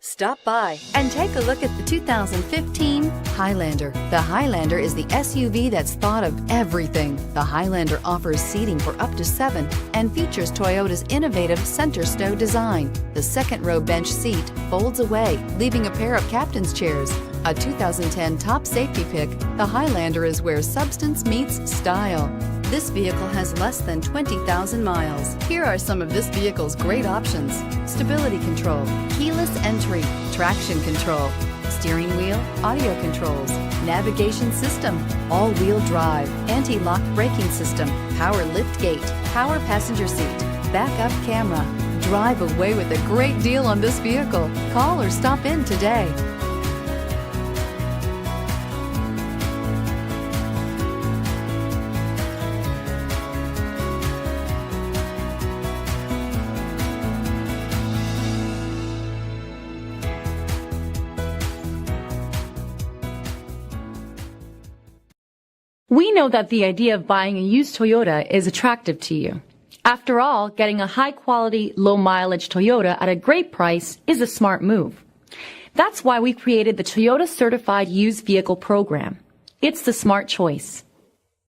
Stop by and take a look at the 2015 Highlander. The Highlander is the SUV that's thought of everything. The Highlander offers seating for up to 7 and features Toyota's innovative center stow design. The second row bench seat folds away, leaving a pair of captain's chairs. A 2010 top safety pick, the Highlander is where substance meets style. This vehicle has less than 20,000 miles. Here are some of this vehicle's great options: stability control, keyless entry, traction control, steering wheel audio controls, navigation system, all-wheel drive, anti-lock braking system, power lift gate, power passenger seat, backup camera. Drive away with a great deal on this vehicle. Call or stop in today. We know that the idea of buying a used Toyota is attractive to you. After all, getting a high-quality, low-mileage Toyota at a great price is a smart move. That's why we created the Toyota Certified Used Vehicle Program. It's the smart choice.